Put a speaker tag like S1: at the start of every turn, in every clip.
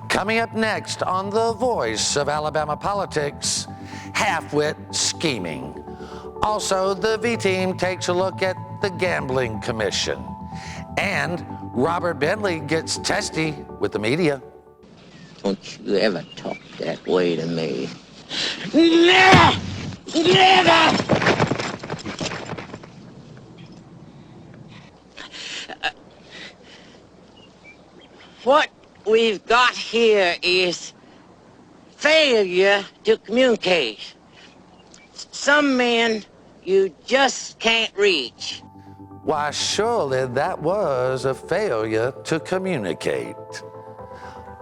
S1: Coming up next on The Voice of Alabama Politics, half-wit scheming. Also, the V-Team takes a look at the Gambling Commission. And Robert Bentley gets testy with the media.
S2: Don't you ever talk that way to me. Never! Never! What we've got here is failure to communicate. Some men you just can't reach.
S1: Why, surely that was a failure to communicate.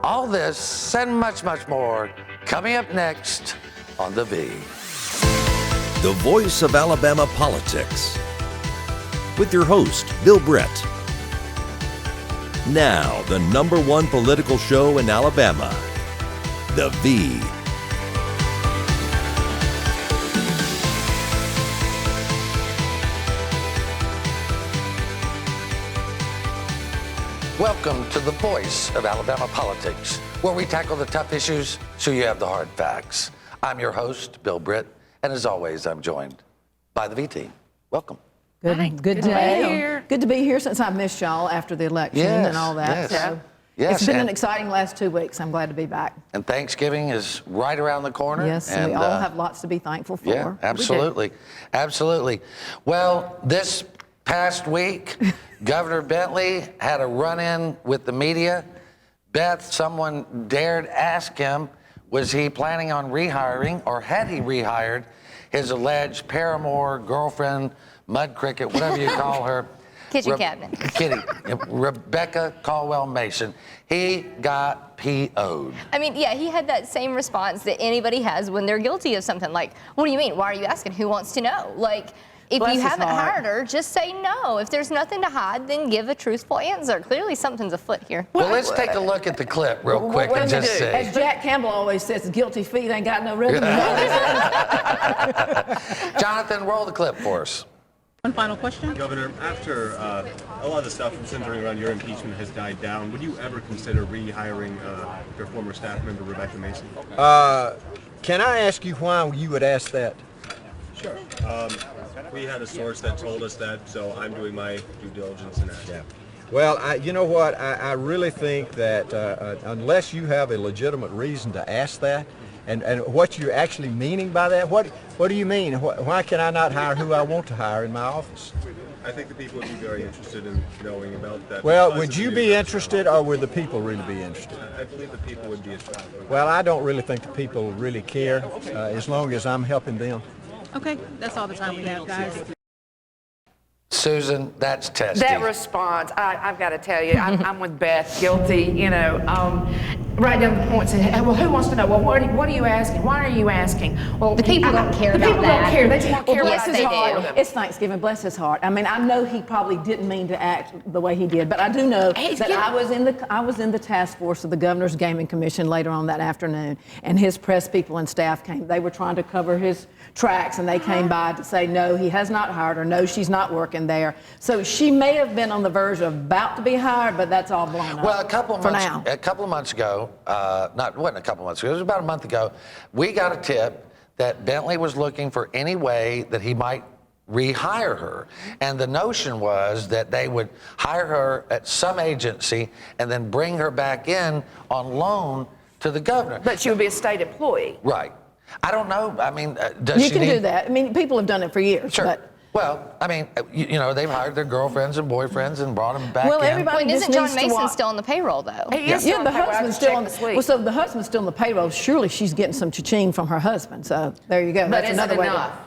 S1: All this and much, much more coming up next on The V.
S3: The Voice of Alabama Politics with your host, Bill Brett. Now, the #1 political show in Alabama, The V.
S1: Welcome to The Voice of Alabama Politics, where we tackle the tough issues so you have the hard facts. I'm your host, Bill Britt, and as always, I'm joined by the V-Team. Welcome.
S4: Good to be here. Good to be here since I missed y'all after the election and all that.
S1: Yes.
S4: So
S1: Yes,
S4: it's been an exciting last 2 weeks. I'm glad to be back.
S1: And Thanksgiving is right around the corner.
S4: Yes, and we all have lots to be thankful for.
S1: Yeah, absolutely. Absolutely. Well, this past week, Governor Bentley had a run-in with the media. Beth, someone dared ask him, was he planning on rehiring, or had he rehired his alleged paramour, girlfriend, mud cricket, whatever you call her.
S5: Kitchen cabinet.
S1: Kitty, Rebecca Caldwell Mason. He got PO'd.
S5: I mean, yeah, he had that same response that anybody has when they're guilty of something. Like, what do you mean? Why are you asking? Who wants to know? Like, if you haven't hired her, just say no. If there's nothing to hide, then give a truthful answer. Clearly something's afoot here.
S1: Well, let's take a look at the clip real quick and just say.
S4: As Jack Campbell always says, guilty feet ain't got no rhythm.
S1: Jonathan, roll the clip for us.
S6: One final question.
S7: Governor, after a lot of the stuff centering around your impeachment has died down, would you ever consider rehiring your former staff member, Rebecca Mason?
S8: Can I ask you why you would ask that?
S7: Sure. We had a source that told us that, so I'm doing my due diligence in that.
S8: Yeah. Well, you know what? I really think that unless you have a legitimate reason to ask that, and what you're actually meaning by that, what do you mean? Why can I not hire who I want to hire in my office?
S7: I think the people would be very interested in knowing about that.
S8: Well, would you be interested, or would the people really be interested?
S7: I believe the people would be interested.
S8: Well, I don't really think the people really care, as long as I'm helping them.
S6: Okay, that's all the time we have, guys.
S1: Susan, that's testy.
S9: That response, I've got to tell you, I'm with Beth, guilty, right down the point, saying, well, who wants to know? Well, what are you asking? Why are you asking? Well,
S5: The people don't care about
S9: people
S5: that.
S9: don't care. They just don't care
S5: Yes,
S9: about
S5: they
S9: his
S5: do.
S9: heart.
S4: It's Thanksgiving, bless his heart. I mean, I know he probably didn't mean to act the way he did, but I do know that I was in the task force of the Governor's Gaming Commission later on that afternoon, and his press people and staff came. They were trying to cover his tracks, and they came by to say, no, he has not hired her. No, she's not working there. So she may have been on the verge of about to be hired, but that's all blown up.
S1: Well, a couple of months ago, it wasn't a couple of months ago, it was about a month ago, we got a tip that Bentley was looking for any way that he might rehire her. And the notion was that they would hire her at some agency and then bring her back in on loan to the governor.
S9: But she would be a state employee.
S1: Right. I don't know. I mean, does
S4: You
S1: she
S4: can
S1: need...
S4: do that. I mean, people have done it for years.
S1: Sure.
S4: But
S1: Well, I mean, they've hired their girlfriends and boyfriends and brought them back in.
S4: Everybody just
S5: isn't John
S4: needs to
S5: Mason
S4: watch.
S5: still on the payroll, though?
S9: He is
S4: Yeah, the
S9: payroll. I
S4: husband's
S9: just
S4: still
S9: checked
S4: on.
S9: this week.
S4: Well, so the husband's still on the payroll. Surely she's getting some cha-ching from her husband. So there you go.
S9: But
S4: That's
S9: is
S4: another
S9: it
S4: way to-
S9: enough?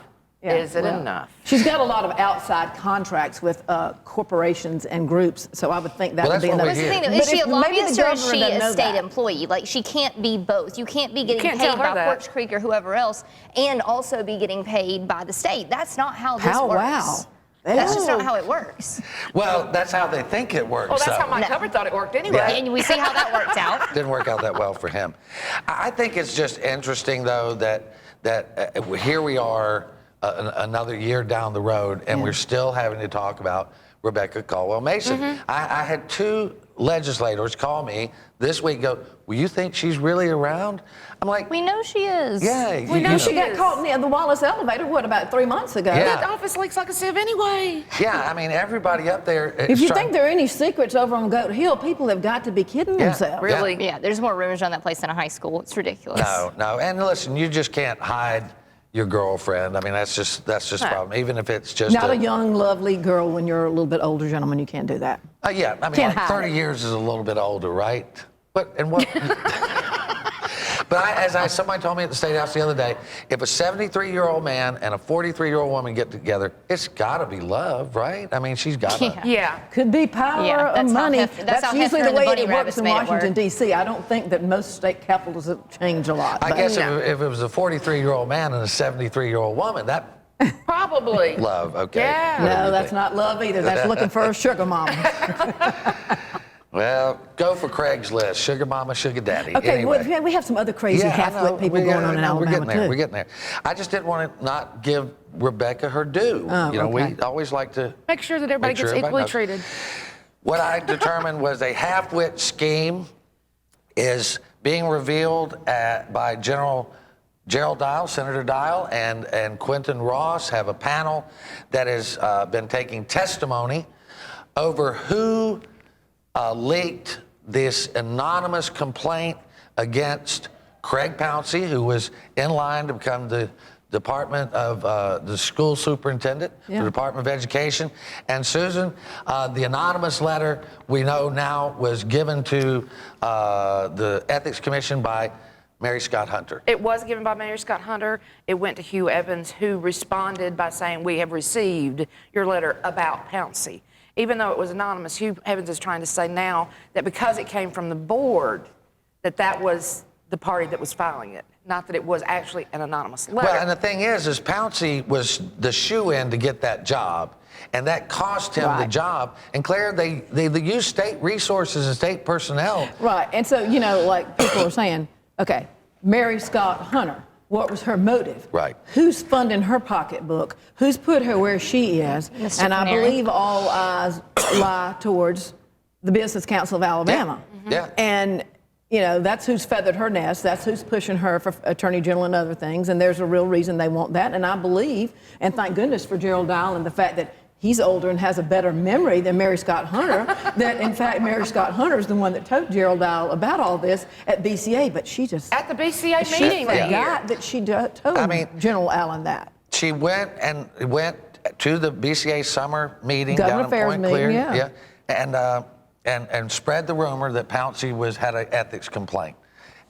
S4: Yeah,
S9: Is it
S4: well,
S9: enough?
S4: She's got a lot of outside contracts with corporations and groups, so I would think that
S1: Well,
S4: would be
S1: that's what
S4: enough.
S1: we hear.
S5: Thing, though,
S4: But
S5: is she
S4: if
S5: a
S4: maybe the
S5: lobbyist or is
S4: governor
S5: she
S4: doesn't
S5: a
S4: know
S5: state
S4: that.
S5: employee? Like, she can't be both. You can't be getting
S9: can't
S5: paid
S9: tell her
S5: by
S9: that.
S5: Porch Creek or whoever else and also be getting paid by the state. That's not how this works.
S4: Wow.
S5: That's just not how it works.
S1: Well, that's how they think it works.
S9: Well, that's
S1: though.
S9: how Mike Hubbard thought it worked anyway.
S5: And we see how that worked out.
S1: Didn't work out that well for him. I think it's just interesting, though, that here we are another year down the road, and we're still having to talk about Rebecca Caldwell Mason. I had two legislators call me this week and go, well, you think she's really around? I'm like,
S5: We know she is.
S1: yeah.
S4: We know she got caught near the Wallace elevator, about 3 months ago?
S1: Yeah.
S9: That office leaks like a sieve anyway.
S1: Yeah, I mean, everybody up there.
S4: If you think there are any secrets over on Goat Hill, people have got to be kidding themselves.
S9: Really?
S5: Yeah, there's more rumors on that place than a high school. It's ridiculous.
S1: No. And listen, you just can't hide your girlfriend. I mean, that's just the problem. Even if it's just
S4: Not a young, lovely girl when you're a little bit older gentleman. You can't do that.
S1: yeah, I mean,
S4: Can't
S1: like
S4: hide
S1: 30
S4: it.
S1: years is a little bit older, right? But But somebody told me at the State House the other day, if a 73-year-old man and a 43-year-old woman get together, it's got to be love, right? I mean, she's got to.
S9: Yeah.
S4: Could be power
S5: Yeah,
S4: or
S5: that's how
S4: money.
S5: that's how
S4: usually
S5: Hefner
S4: the
S5: and the
S4: way
S5: Bunny
S4: it works
S5: Rabbits
S4: in
S5: made it
S4: Washington,
S5: work.
S4: D.C. I don't think that most state capitals have changed a lot.
S1: I
S4: but-
S1: guess
S9: No.
S1: if it was a 43-year-old man and a 73-year-old woman, that
S9: Probably.
S1: love, okay.
S9: Yeah.
S4: No, that's not love either. That's looking for a sugar mama.
S1: Well, go for Craigslist, sugar mama, sugar daddy.
S4: Okay,
S1: Anyway.
S4: well, we have some other crazy
S1: I know.
S4: half-wit people going on in
S1: We're
S4: Alabama,
S1: getting there.
S4: too.
S1: We're getting there. I just didn't want to not give Rebecca her due.
S4: Oh,
S1: you know,
S4: okay.
S1: we always like to
S9: Make sure that everybody
S1: Make sure
S9: gets
S1: everybody
S9: equally
S1: knows.
S9: treated.
S1: What I determined was a half-wit scheme is being revealed by Gerald Dial, Senator Dial, and Quentin Ross have a panel that has been taking testimony over who leaked this anonymous complaint against Craig Pouncey, who was in line to become the Department of the school superintendent,
S4: Yeah.
S1: the Department of Education. And Susan, the anonymous letter we know now was given to the Ethics Commission by Mary Scott Hunter.
S9: It was given by Mayor Scott Hunter. It went to Hugh Evans, who responded by saying, we have received your letter about Pouncey. Even though it was anonymous, Hugh Evans is trying to say now that because it came from the board, that was the party that was filing it, not that it was actually an anonymous letter.
S1: Well, and the thing is Pouncey was the shoe-in to get that job, and that cost him the
S4: Right.
S1: job. And Claire, they use state resources and state personnel.
S4: Right, and so, like people are saying, okay, Mary Scott Hunter, what was her motive?
S1: Right.
S4: Who's funding her pocketbook? Who's put her where she is?
S5: Mr.
S4: And I
S5: Canary.
S4: believe all eyes lie towards the Business Council of Alabama.
S1: Yeah.
S4: And, that's who's feathered her nest. That's who's pushing her for Attorney General and other things. And there's a real reason they want that. And I believe, and thank goodness for Gerald Dial and the fact that he's older and has a better memory than Mary Scott Hunter, that in fact Mary Scott Hunter is the one that told Gerald Dial about all this at BCA, but she just
S9: At the BCA
S4: she
S9: meeting that year.
S4: forgot that she told General Allen that.
S1: She went to the BCA summer meeting
S4: Government
S1: down in
S4: Affairs
S1: Point
S4: meeting,
S1: Clear,
S4: yeah.
S1: and spread the rumor that Pouncey had an ethics complaint,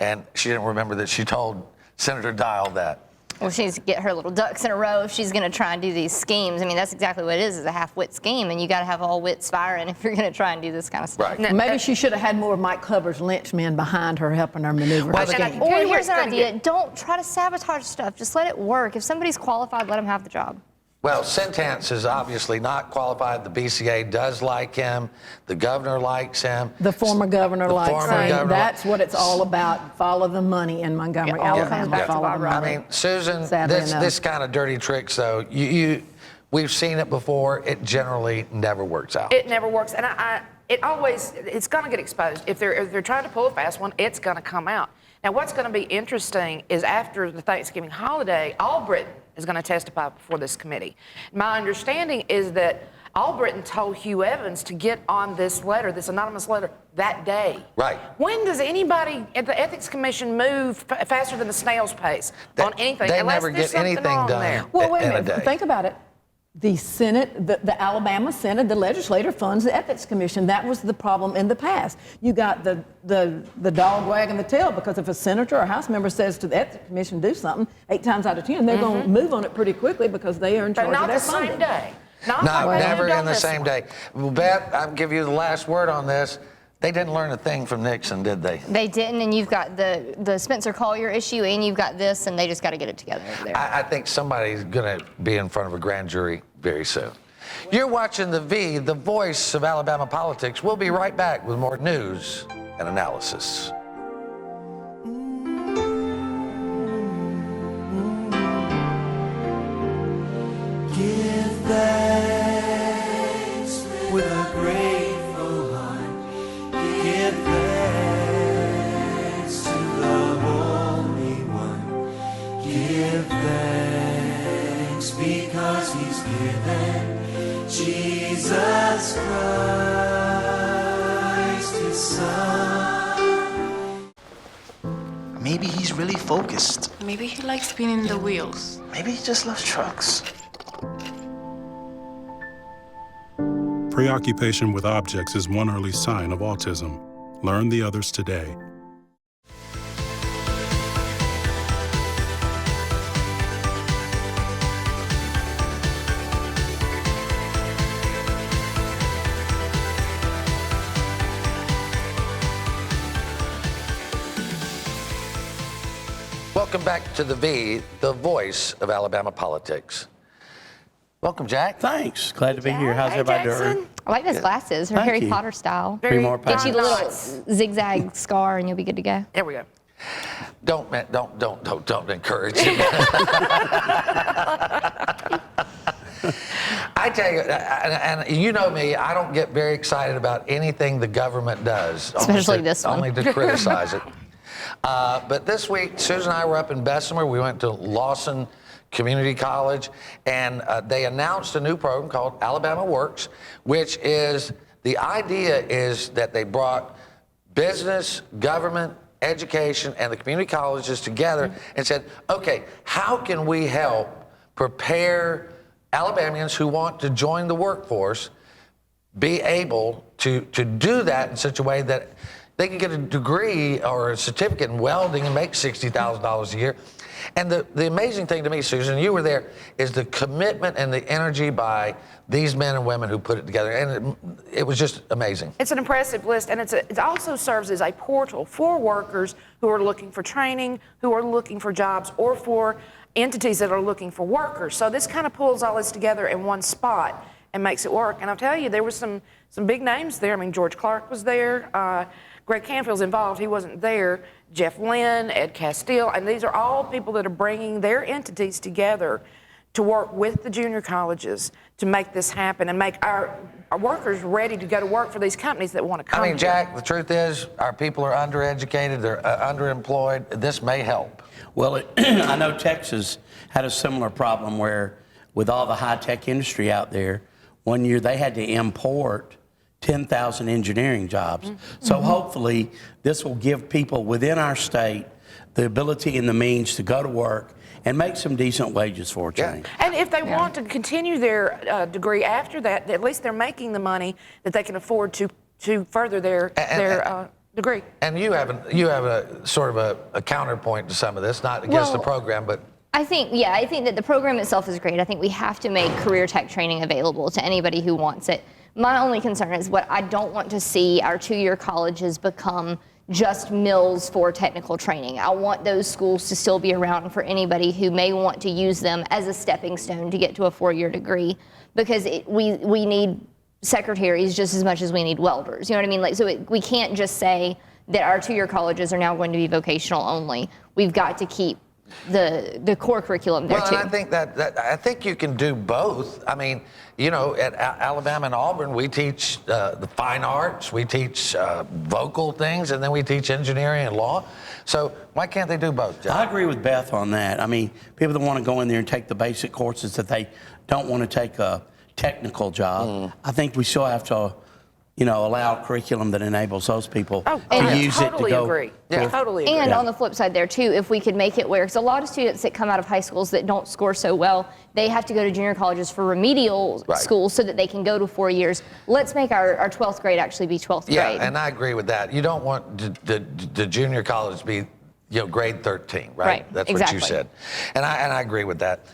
S1: and she didn't remember that she told Senator Dial that.
S5: Well, she needs to get her little ducks in a row if she's going to try and do these schemes. I mean, that's exactly what it is a half-wit scheme, and you got to have all wits firing if you're going to try and do this kind of stuff.
S1: Right.
S4: Maybe she should have had more Mike Hubbard's lynchmen behind her helping her maneuver
S1: Well,
S4: her
S1: and I
S4: scheme.
S1: can
S5: Or
S9: Tell you where
S5: here's
S9: it's
S5: an
S9: gonna
S5: idea.
S9: get.
S5: Don't try to sabotage stuff. Just let it work. If somebody's qualified, let them have the job.
S1: Well, Sentence is obviously not qualified. The BCA does like him. The governor likes him.
S4: The former governor
S1: The
S4: likes
S1: former
S4: him.
S1: governor-
S4: That's what it's all about. Follow the money in Montgomery,
S5: Yeah, all comes
S4: Alabama.
S5: back to
S4: Follow
S5: Bob
S4: the
S5: Ross.
S1: I
S4: money.
S1: mean, Susan,
S4: Sadly
S1: this
S4: enough.
S1: kind of dirty tricks, though, we've seen it before. It generally never works out.
S9: It never works, and it's going to get exposed. If they're trying to pull a fast one, it's going to come out. Now, what's going to be interesting is after the Thanksgiving holiday, Albritton is going to testify before this committee. My understanding is that Albritton told Hugh Evans to get on this letter, this anonymous letter, that day.
S1: Right.
S9: When does anybody at the Ethics Commission move faster than the snail's pace on anything?
S1: They
S9: unless
S1: never
S9: there's
S1: get anything
S9: something wrong
S1: done.
S9: there.
S4: Well, wait a
S1: in a
S4: minute.
S1: day.
S4: Think about it. The Senate, the Alabama Senate, the legislature funds the Ethics Commission. That was the problem in the past. You got the dog wagging the tail because if a senator or House member says to the Ethics Commission do something, 8 times out of 10, they're going to move on it pretty quickly because they are in
S9: But
S4: charge of
S9: not
S4: their
S9: the
S4: funding.
S9: same day. Not
S1: No,
S9: like they've
S1: never
S9: done
S1: in the
S9: this
S1: same
S9: one.
S1: day. Well, Beth, I'll give you the last word on this. They didn't learn a thing from Nixon, did they?
S5: They didn't, and you've got the Spencer Collier issue, and you've got this, and they just got to get it together over there.
S1: I think somebody's going to be in front of a grand jury very soon. You're watching The V, the voice of Alabama politics. We'll be right back with more news and analysis.
S10: Give thanks with a grateful heart. thanks because he's given Jesus Christ, his son.
S11: Maybe he's really focused.
S12: Maybe he likes spinning the wheels.
S11: Maybe he just loves trucks.
S13: Preoccupation with objects is one early sign of autism. Learn the others today.
S1: Welcome back to the voice of Alabama politics. Welcome, Jack.
S14: Thanks. Glad to be here. How's everybody doing?
S5: I like those glasses, her
S14: Thank
S5: Harry
S14: you.
S5: Potter style.
S14: Be more
S5: Get you a
S14: patterns.
S5: little zigzag scar and you'll be good to go.
S9: There we go.
S1: Don't encourage him. I tell you, and you know me, I don't get very excited about anything the government does.
S5: Especially this one.
S1: Only to criticize it. But this week, Susan and I were up in Bessemer. We went to Lawson Community College, and they announced a new program called Alabama Works, which is, the idea is that they brought business, government, education, and the community colleges together and said, okay, how can we help prepare Alabamians who want to join the workforce be able to do that in such a way that they can get a degree or a certificate in welding and make $60,000 a year. And the amazing thing to me, Susan, you were there, is the commitment and the energy by these men and women who put it together. And it was just amazing.
S9: It's an impressive list, and it also serves as a portal for workers who are looking for training, who are looking for jobs, or for entities that are looking for workers. So this kind of pulls all this together in one spot and makes it work. And I'll tell you, there were some big names there. I mean, George Clark was there. Greg Canfield's involved. He wasn't there. Jeff Lynn, Ed Castile, and these are all people that are bringing their entities together to work with the junior colleges to make this happen and make our workers ready to go to work for these companies that want to come.
S1: I mean, Jack, the truth is, our people are undereducated, they're underemployed. This may help.
S14: Well, I know Texas had a similar problem where, with all the high-tech industry out there, one year they had to import 10,000 engineering jobs. So hopefully this will give people within our state the ability and the means to go to work and make some decent wages for a change.
S9: And if they want to continue their degree after that, at least they're making the money that they can afford to further their degree.
S1: And you have a sort of a counterpoint to some of this, not against the program, but
S5: I think that the program itself is great. I think we have to make career tech training available to anybody who wants it. My only concern is what I don't want to see our two-year colleges become just mills for technical training. I want those schools to still be around for anybody who may want to use them as a stepping stone to get to a four-year degree, because we need secretaries just as much as we need welders. You know what I mean? So we can't just say that our two-year colleges are now going to be vocational only. We've got to keep the core curriculum there too.
S1: Well, I think that I think you can do both. I mean, you know, at Alabama and Auburn, we teach the fine arts, we teach vocal things, and then we teach engineering and law. So why can't they do both, John?
S14: I agree with Beth on that. I mean, people that want to go in there and take the basic courses that they don't want to take a technical job, I think we still have to, allow curriculum that enables those people to use it to go.
S9: Agree. Yeah, totally agree.
S5: And on the flip side there too, if we could make it where, because a lot of students that come out of high schools that don't score so well, they have to go to junior colleges for remedial schools so that they can go to 4 years. Let's make our 12th grade actually be 12th grade.
S1: Yeah, and I agree with that. You don't want the junior college to be, grade 13, right? That's
S5: exactly
S1: what you said. And I agree with that.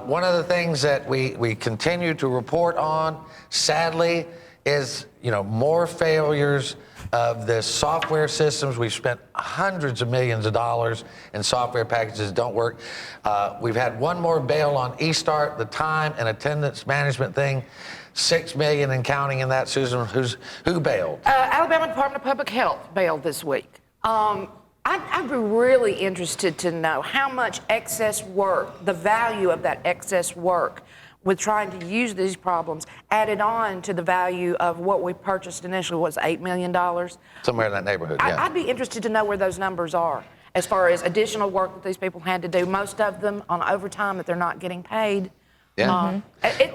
S1: One of the things that we continue to report on, sadly, is more failures of the software systems. We've spent hundreds of millions of dollars in software packages that don't work. We've had one more bail on eStart, the time and attendance management thing. $6 million and counting in that. Susan, who bailed?
S9: Alabama Department of Public Health bailed this week. I'd be really interested to know how much excess work, the value of that excess work with trying to use these problems added on to the value of what we purchased initially was $8 million.
S1: Somewhere in that neighborhood, yeah.
S9: I'd be interested to know where those numbers are as far as additional work that these people had to do, most of them on overtime that they're not getting paid.
S1: Yeah.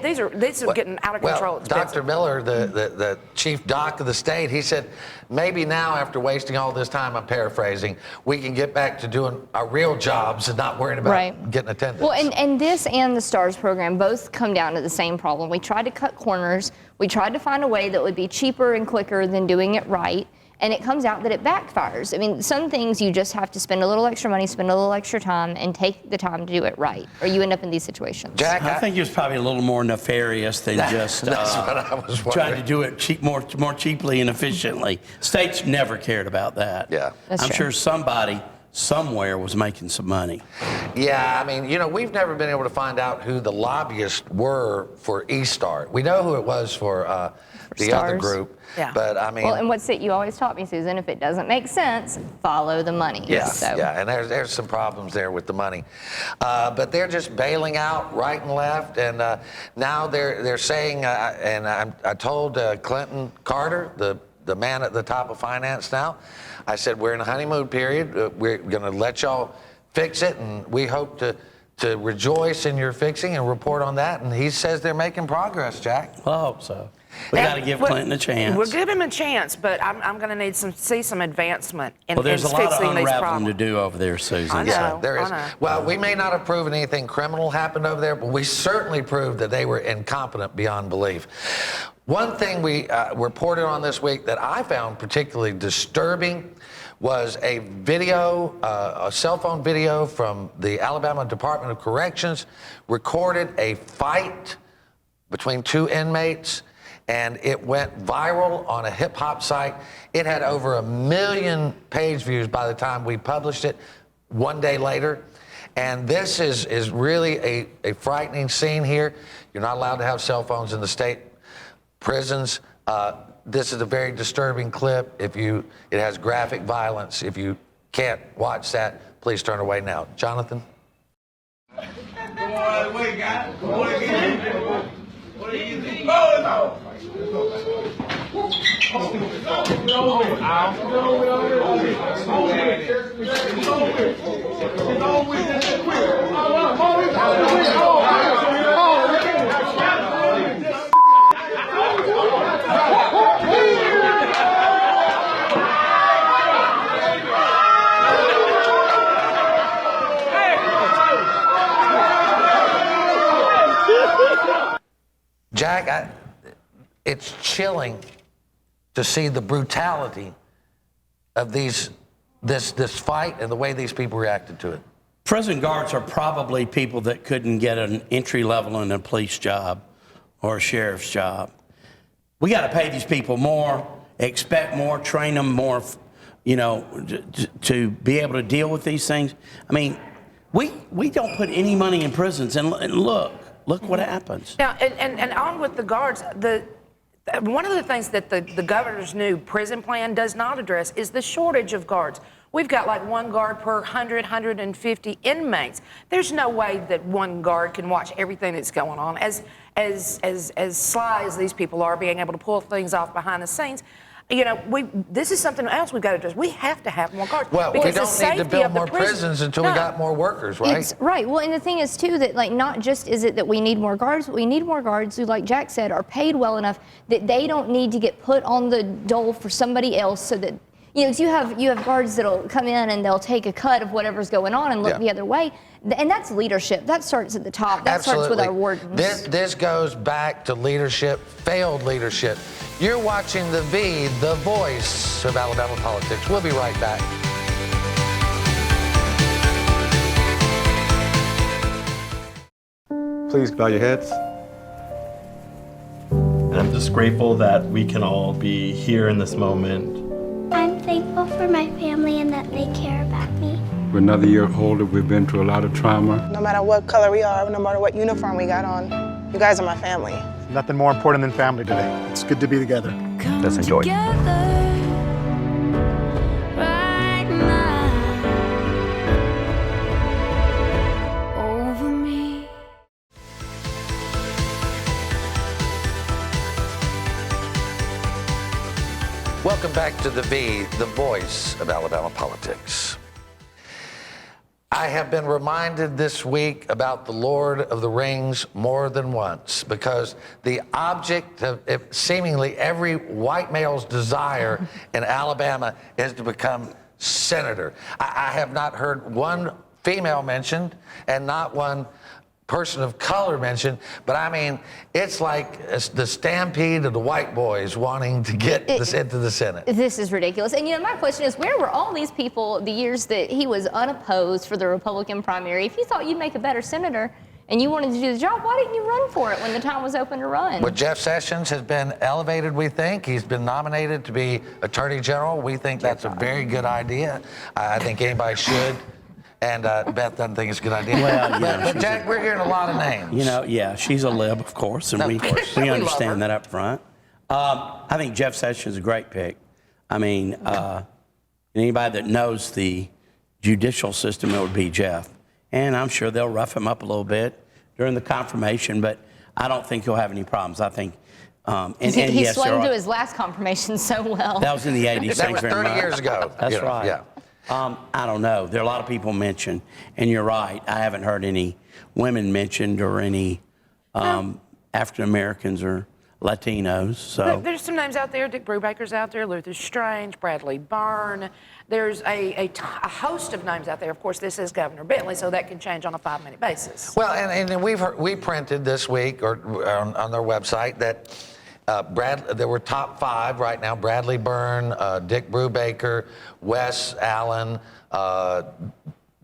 S9: These are getting out of control.
S1: Well, Dr. Miller, the chief doc of the state, he said, maybe now after wasting all this time, I'm paraphrasing, we can get back to doing our real jobs and not worrying about getting attendance.
S5: Well, and this and the STARS program both come down to the same problem. We tried to cut corners. We tried to find a way that would be cheaper and quicker than doing it right. And it comes out that it backfires. I mean, some things you just have to spend a little extra money, spend a little extra time, and take the time to do it right, or you end up in these situations.
S14: Jack, I think it was probably a little more nefarious than just
S1: that's what I was
S14: trying to do it more cheaply and efficiently. States never cared about that.
S1: Yeah.
S14: I'm sure somebody somewhere was making some money.
S1: Yeah, I mean, you know, we've never been able to find out who the lobbyists were for eStart. We know who it was for the other group.
S5: Yeah.
S1: But I mean,
S5: well, and what's it you always taught me, Susan? If it doesn't make sense, follow the money.
S1: Yeah,
S5: so.
S1: yeah, and there's some problems there with the money, but they're just bailing out right and left, and now they're saying, and I told Clinton Carter, the man at the top of finance now, I said we're in a honeymoon period. We're going to let y'all fix it, and we hope to rejoice in your fixing and report on that. And he says they're making progress, Jack.
S14: Well, I hope so. We got to give Clinton a chance.
S9: We'll give him a chance, but I'm going to need see some advancement in
S14: there's a lot of
S9: fixing these
S14: unraveling
S9: problems.
S14: to do over there, Susan.
S9: I know,
S1: Yeah, there is.
S9: I know.
S1: Well, we may not have proven anything criminal happened over there, but we certainly proved that they were incompetent beyond belief. One thing we reported on this week that I found particularly disturbing was a video, a cell phone video from the Alabama Department of Corrections recorded a fight between two inmates, and it went viral on a hip-hop site. It had over 1 million page views by the time we published it one day later. And this is really a frightening scene here. You're not allowed to have cell phones in the state prisons. This is a very disturbing clip. It has graphic violence. If you can't watch that, please turn away now. Jonathan? Jack, it's chilling to see the brutality of this fight and the way these people reacted to it.
S14: Prison guards are probably people that couldn't get an entry level in a police job or a sheriff's job. We got to pay these people more, expect more, train them more, you know, to be able to deal with these things. I mean, we don't put any money in prisons, and look what happens.
S9: Now, and on with the guards, one of the things that the governor's new prison plan does not address is the shortage of guards. We've got like 1 guard per 150 inmates. There's no way that 1 guard can watch everything that's going on. As sly as these people are, being able to pull things off behind the scenes, you know, this is something else we've got to address. We have to have more guards.
S1: Well, we don't need to build more prisons until we got more workers, right?
S5: It's right. Well, and the thing is, too, that, like, not just is it that we need more guards, but we need more guards who, like Jack said, are paid well enough that they don't need to get put on the dole for somebody else so that, you know, 'cause you have guards that'll come in and they'll take a cut of whatever's going on and look the other way. And that's leadership. That starts at the top. That starts with our wardens.
S1: This goes back to leadership, failed leadership. You're watching The V, the voice of Alabama politics. We'll be right back.
S15: Please bow your heads. And I'm just grateful that we can all be here in this moment.
S16: I'm thankful for my family and that they care about me.
S17: We're another year older. We've been through a lot of trauma.
S18: No matter what color we are, no matter what uniform we got on, you guys are my family.
S19: Nothing more important than family today. It's good to be together.
S15: Let's enjoy.
S1: Welcome back to The V, the voice of Alabama politics. I have been reminded this week about the Lord of the Rings more than once, because the object of seemingly every white male's desire in Alabama is to become senator. I have not heard one female mentioned and not one person of color mentioned, but I mean, it's like the stampede of the white boys wanting to get this into the Senate.
S5: This is ridiculous. And my question is, where were all these people the years that he was unopposed for the Republican primary? If you thought you'd make a better senator and you wanted to do the job, why didn't you run for it when the time was open to run?
S1: Well, Jeff Sessions has been elevated, we think. He's been nominated to be Attorney General. We think that's a very good idea. I think anybody should. And Beth doesn't think it's a good idea.
S14: Well,
S1: but Jack, we're hearing a lot of names.
S14: She's a lib, of course, and we understand that up front. I think Jeff Sessions is a great pick. I mean, anybody that knows the judicial system, it would be Jeff. And I'm sure they'll rough him up a little bit during the confirmation, but I don't think he'll have any problems. I think.
S5: He swung to his last confirmation so well.
S14: That was in the 80s.
S1: That was 30 years ago.
S14: That's right.
S1: Yeah.
S14: I don't know. There are a lot of people mentioned, and you're right. I haven't heard any women mentioned or any African Americans or Latinos. So
S9: there's some names out there. Dick Brubaker's out there. Luther Strange, Bradley Byrne. There's a host of names out there. Of course, this is Governor Bentley, so that can change on a 5-minute basis.
S1: Well, and we printed this week or on their website that. There were top 5 right now: Bradley Byrne, Dick Brubaker, Wes Allen,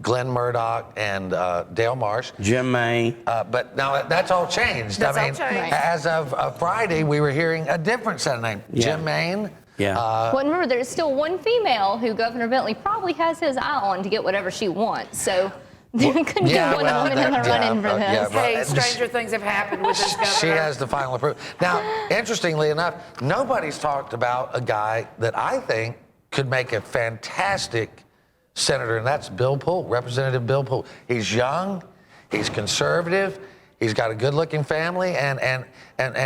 S1: Glenn Murdoch, and Dale Marsh.
S14: Jim May.
S1: But now that's all changed.
S9: That's all changed.
S1: As of Friday, we were hearing a different set of names.
S14: Yeah.
S1: Jim Maine.
S14: Yeah.
S5: Well, remember, there's still one female who Governor Bentley probably has his eye on to get whatever she wants. So there couldn't be one woman in the running for this.
S9: Hey, stranger things have happened with this governor.
S1: She has the final approval. Now, interestingly enough, nobody's talked about a guy that I think could make a fantastic senator, and that's Bill Poole, Representative Bill Poole. He's young, he's conservative, he's got a good-looking family, and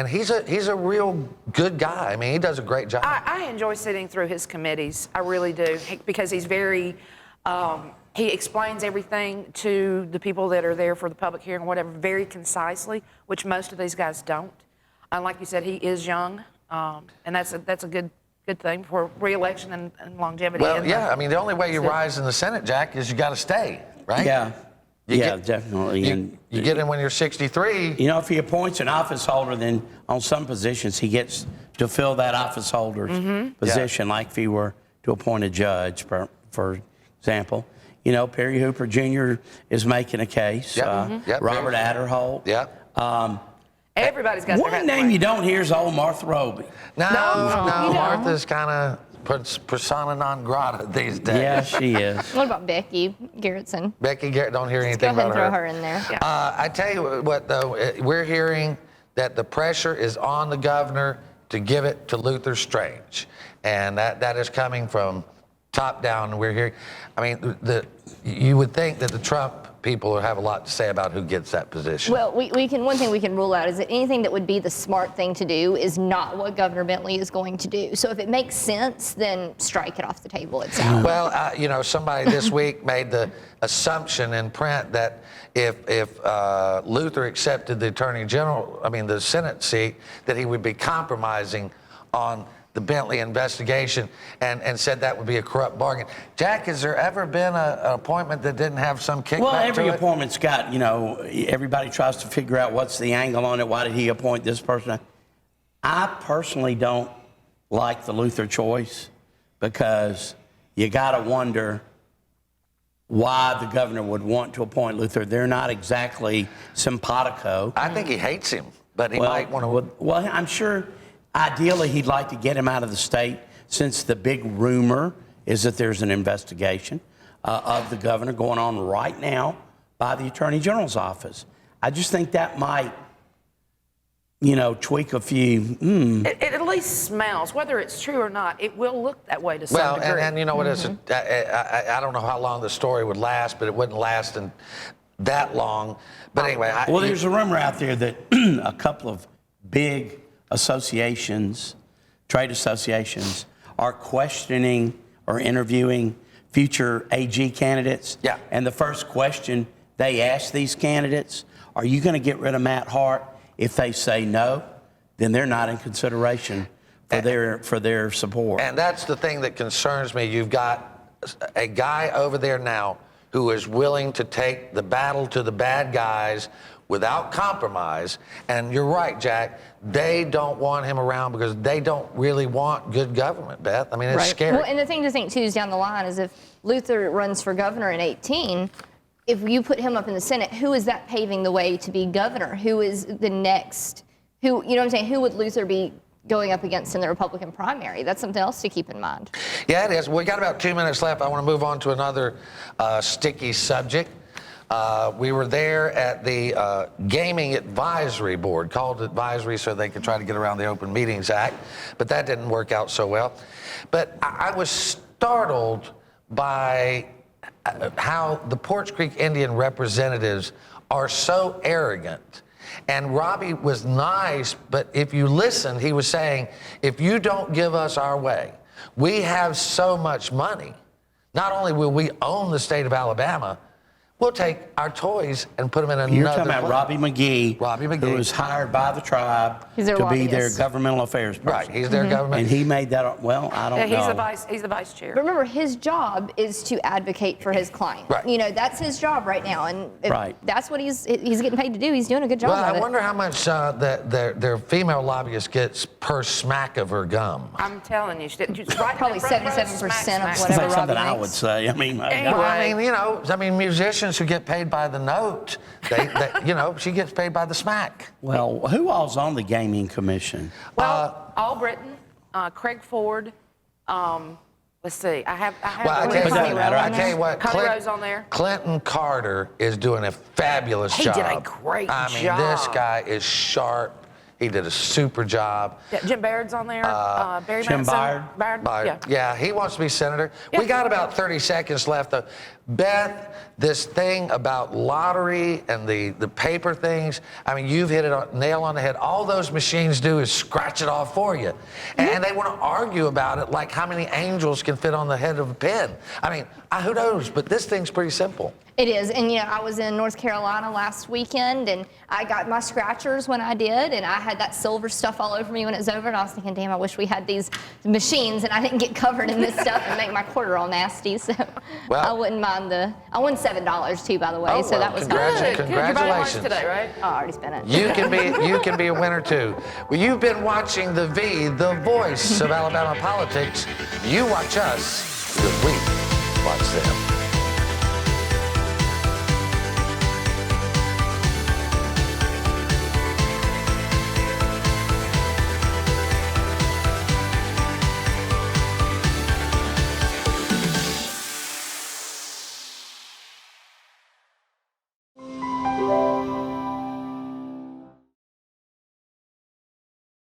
S1: he's a real good guy. I mean, he does a great job.
S9: I enjoy sitting through his committees. I really do, because he's very. He explains everything to the people that are there for the public hearing or whatever very concisely, which most of these guys don't. Like you said, he is young, and that's a good thing for re-election and longevity.
S1: Well, yeah, I mean, the only way you rise in the Senate, Jack, is you got to stay, right?
S14: Yeah. Definitely.
S1: You get in when you're 63.
S14: You know, if he appoints an office holder, then on some positions he gets to fill that office holder's position, like if he were to appoint a judge, for example. You know, Perry Hooper Jr. is making a case. Robert Adderholt.
S9: Everybody's got
S14: one name you don't hear is old Martha Roby.
S1: No, Martha's kind of puts persona non grata these days.
S14: Yeah, she is.
S5: What about Becky Garrettson?
S1: Becky Garrett, don't hear anything
S5: about her.
S1: Go ahead
S5: and throw her in there.
S1: I tell you what, though, we're hearing that the pressure is on the governor to give it to Luther Strange, and that is coming from top down. We're hearing. I mean, you would think that the Trump people would have a lot to say about who gets that position.
S5: Well, one thing we can rule out is that anything that would be the smart thing to do is not what Governor Bentley is going to do. So if it makes sense, then strike it off the table itself.
S1: Well, somebody this week made the assumption in print that if Luther accepted the Senate seat, that he would be compromising on the Bentley investigation, and said that would be a corrupt bargain. Jack, has there ever been an appointment that didn't have some kickback?
S14: Well, every appointment's got, everybody tries to figure out what's the angle on it. Why did he appoint this person? I personally don't like the Luther choice, because you got to wonder why the governor would want to appoint Luther. They're not exactly simpatico.
S1: I think he hates him, but he might want to.
S14: Well, I'm sure. Ideally, he'd like to get him out of the state, since the big rumor is that there's an investigation of the governor going on right now by the Attorney General's office. I just think that might, tweak a few.
S9: It at least smells, whether it's true or not. It will look that way to some degree.
S1: And you know what? I don't know how long the story would last, but it wouldn't last that long. But anyway.
S14: There's a rumor out there that a couple of big associations, trade associations, are questioning or interviewing future AG candidates.
S1: Yeah.
S14: And the first question they ask these candidates, are you going to get rid of Matt Hart? If they say no, then they're not in consideration for their support.
S1: And that's the thing that concerns me. You've got a guy over there now who is willing to take the battle to the bad guys without compromise. And you're right, Jack. They don't want him around because they don't really want good government, Beth. I mean, it's scary.
S5: Well, and the thing to think, too, is down the line is if Luther runs for governor in 2018, if you put him up in the Senate, who is that paving the way to be governor? Who is the next? Who, you know what I'm saying? Who would Luther be going up against in the Republican primary? That's something else to keep in mind.
S1: Yeah, it is. We got about 2 minutes left. I want to move on to another sticky subject. We were there at the Gaming Advisory Board, called advisory so they could try to get around the Open Meetings Act, but that didn't work out so well. But I was startled by how the Porch Creek Indian representatives are so arrogant. And Robbie was nice, but if you listened, he was saying, if you don't give us our way, we have so much money. Not only will we own the state of Alabama, we'll take our toys and put them in another
S14: You're talking about
S1: place.
S14: Robbie McGee, who was hired by the tribe
S5: He's their
S14: to be their
S5: lobbyist.
S14: governmental affairs person.
S1: Right, he's their government.
S14: And he made that, well, I don't know.
S9: He's the vice chair.
S5: But remember, his job is to advocate for his client.
S1: Right.
S5: You know, that's his job right now. And if that's what he's getting paid to do, he's doing a good job
S1: Well,
S5: of
S1: I
S5: it.
S1: wonder how much their female lobbyist gets per smack of her gum.
S9: I'm telling you, right
S5: Probably 77% of whatever
S14: That's something
S5: Robbie
S14: I
S5: makes.
S14: would say. I mean, my
S1: Well,
S14: God.
S1: I mean, musicians who get paid by the note, she gets paid by the smack.
S14: Well, who all's on the gaming commission?
S9: Well, All Britain, Craig Ford. Let's see. I have.
S1: Well, I tell you what,
S9: Connie Rose on there.
S1: Clinton Carter is doing a fabulous job.
S9: He did a great
S1: I mean,
S9: job.
S1: this guy is sharp. He did a super job.
S9: Yeah, Jim Baird's on there. Barry
S14: Jim
S9: Madison.
S14: Bayard?
S9: Yeah.
S1: Yeah, he wants to be senator. We got about 30 seconds left, though. Beth, this thing about lottery and the paper things, I mean, you've hit it nail on the head. All those machines do is scratch it off for you. And they want to argue about it like how many angels can fit on the head of a pin. I mean, who knows? But this thing's pretty simple.
S5: It is, and I was in North Carolina last weekend, and I got my scratchers when I did, and I had that silver stuff all over me when it was over, and I was thinking, damn, I wish we had these machines, and I didn't get covered in this stuff and make my quarter all nasty, so I wouldn't mind I won $7 too, by the way, so that was good.
S1: Congratulations.
S9: Today, right?
S5: Oh, I already spent it.
S1: You can be a winner too. Well, you've been watching The V, the voice of Alabama politics. You watch us because we watch them.